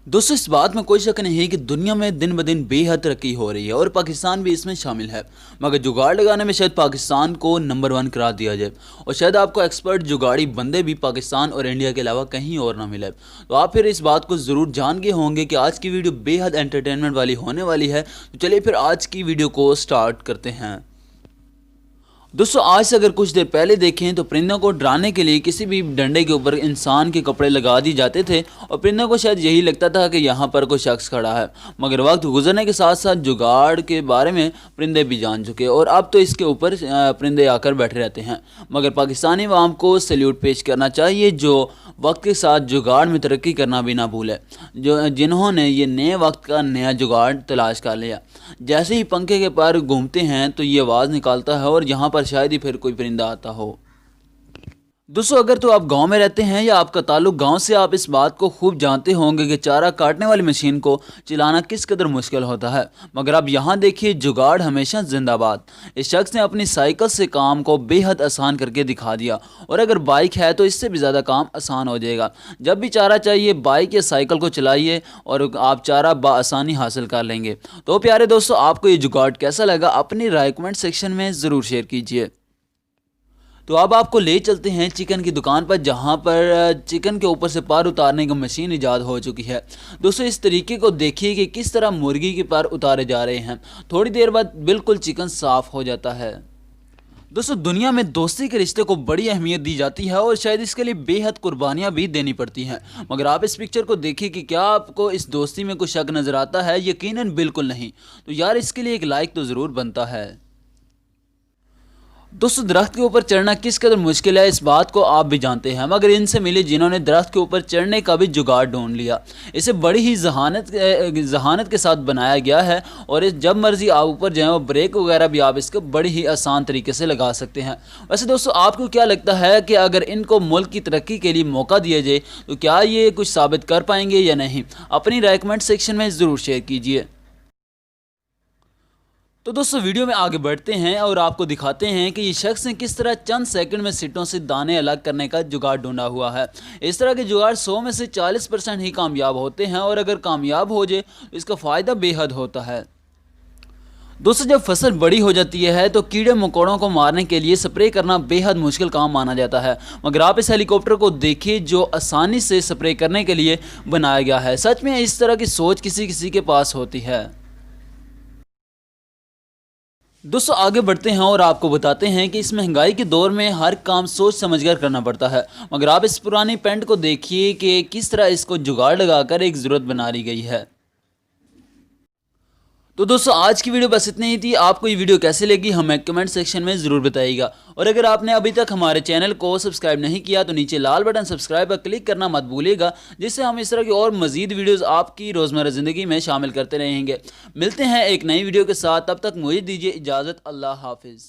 दोस्तों इस बात में कोई शक नहीं है कि दुनिया में दिन ब दिन बेहद तरक्की हो रही है और पाकिस्तान भी इसमें शामिल है। मगर जुगाड़ लगाने में शायद पाकिस्तान को नंबर 1 करार दिया जाए और शायद आपको एक्सपर्ट जुगाड़ी बंदे भी पाकिस्तान और इंडिया के अलावा कहीं और ना मिले। तो आप फिर इस बात को ज़रूर जान गए होंगे कि आज की वीडियो बेहद एंटरटेनमेंट वाली होने वाली है। तो चलिए फिर आज की वीडियो को स्टार्ट करते हैं। दोस्तों आज से अगर कुछ देर पहले देखें तो परिंदों को डराने के लिए किसी भी डंडे के ऊपर इंसान के कपड़े लगा दिए जाते थे और परिंदों को शायद यही लगता था कि यहाँ पर कोई शख्स खड़ा है। मगर वक्त गुजरने के साथ साथ जुगाड़ के बारे में परिंदे भी जान चुके और अब तो इसके ऊपर परिंदे आकर बैठे रहते हैं। मगर पाकिस्तानी अवाम को सैल्यूट पेश करना चाहिए जो वक्त के साथ जुगाड़ में तरक्की करना भी ना भूले, जिन्होंने ये नए वक्त का नया जुगाड़ तलाश कर लिया। जैसे ही पंखे के पर घूमते हैं तो ये आवाज़ निकालता है और यहाँ पर शायद ही फिर कोई परिंदा आता हो। दोस्तों अगर तो आप गांव में रहते हैं या आपका ताल्लुक गांव से, आप इस बात को खूब जानते होंगे कि चारा काटने वाली मशीन को चलाना किस कदर मुश्किल होता है। मगर अब यहाँ देखिए, जुगाड़ हमेशा जिंदाबाद। इस शख्स ने अपनी साइकिल से काम को बेहद आसान करके दिखा दिया और अगर बाइक है तो इससे भी ज़्यादा काम आसान हो जाएगा। जब भी चारा चाहिए बाइक या साइकिल को चलाइए और आप चारा बआसानी हासिल कर लेंगे। तो प्यारे दोस्तों, आपको ये जुगाड़ कैसा लगा अपनी राय कमेंट सेक्शन में ज़रूर शेयर कीजिए। तो अब आपको ले चलते हैं चिकन की दुकान पर, जहां पर चिकन के ऊपर से पर उतारने की मशीन ईजाद हो चुकी है। दोस्तों इस तरीके को देखिए कि किस तरह मुर्गी के पर उतारे जा रहे हैं। थोड़ी देर बाद बिल्कुल चिकन साफ हो जाता है। दोस्तों दुनिया में दोस्ती के रिश्ते को बड़ी अहमियत दी जाती है और शायद इसके लिए बेहद कुर्बानियां भी देनी पड़ती हैं। मगर आप इस पिक्चर को देखिए कि क्या आपको इस दोस्ती में कुछ शक नज़र आता है? यकीनन बिल्कुल नहीं। तो यार इसके लिए एक लाइक तो ज़रूर बनता है। दोस्तों दरख्त के ऊपर चढ़ना किस कदर मुश्किल है इस बात को आप भी जानते हैं, मगर इनसे मिले जिन्होंने दरख्त के ऊपर चढ़ने का भी जुगाड़ ढूंढ लिया। इसे बड़ी ही जहानत के साथ बनाया गया है और जब मर्जी आप ऊपर जाएं और ब्रेक वगैरह भी आप इसको बड़ी ही आसान तरीके से लगा सकते हैं। वैसे दोस्तों आपको क्या लगता है कि अगर इनको मुल्क की तरक्की के लिए मौका दिया जाए तो क्या ये कुछ साबित कर पाएंगे या नहीं? अपनी राय कमेंट सेक्शन में ज़रूर शेयर कीजिए। तो दोस्तों वीडियो में आगे बढ़ते हैं और आपको दिखाते हैं कि ये शख्स ने किस तरह चंद सेकंड में सीटों से दाने अलग करने का जुगाड़ ढूंढा हुआ है। इस तरह के जुगाड़ 100 में से 40% ही कामयाब होते हैं और अगर कामयाब हो जाए तो इसका फ़ायदा बेहद होता है। दोस्तों जब फसल बड़ी हो जाती है तो कीड़े मकोड़ों को मारने के लिए स्प्रे करना बेहद मुश्किल काम माना जाता है। मगर आप इस हेलीकॉप्टर को देखिए जो आसानी से स्प्रे करने के लिए बनाया गया है। सच में इस तरह की सोच किसी किसी के पास होती है। दोस्तों आगे बढ़ते हैं और आपको बताते हैं कि इस महंगाई के दौर में हर काम सोच समझकर करना पड़ता है। मगर आप इस पुरानी पेंट को देखिए कि किस तरह इसको जुगाड़ लगाकर एक ज़रूरत बना ली गई है। तो दोस्तों आज की वीडियो बस इतनी ही थी। आपको ये वीडियो कैसी लगी हमें कमेंट सेक्शन में ज़रूर बताइएगा और अगर आपने अभी तक हमारे चैनल को सब्सक्राइब नहीं किया तो नीचे लाल बटन सब्सक्राइब पर क्लिक करना मत भूलिएगा, जिससे हम इस तरह की और मज़ीद वीडियोज़ आपकी रोज़मर्रा ज़िंदगी में शामिल करते रहेंगे। मिलते हैं एक नई वीडियो के साथ, तब तक मुझे दीजिए इजाज़त। अल्लाह हाफिज़।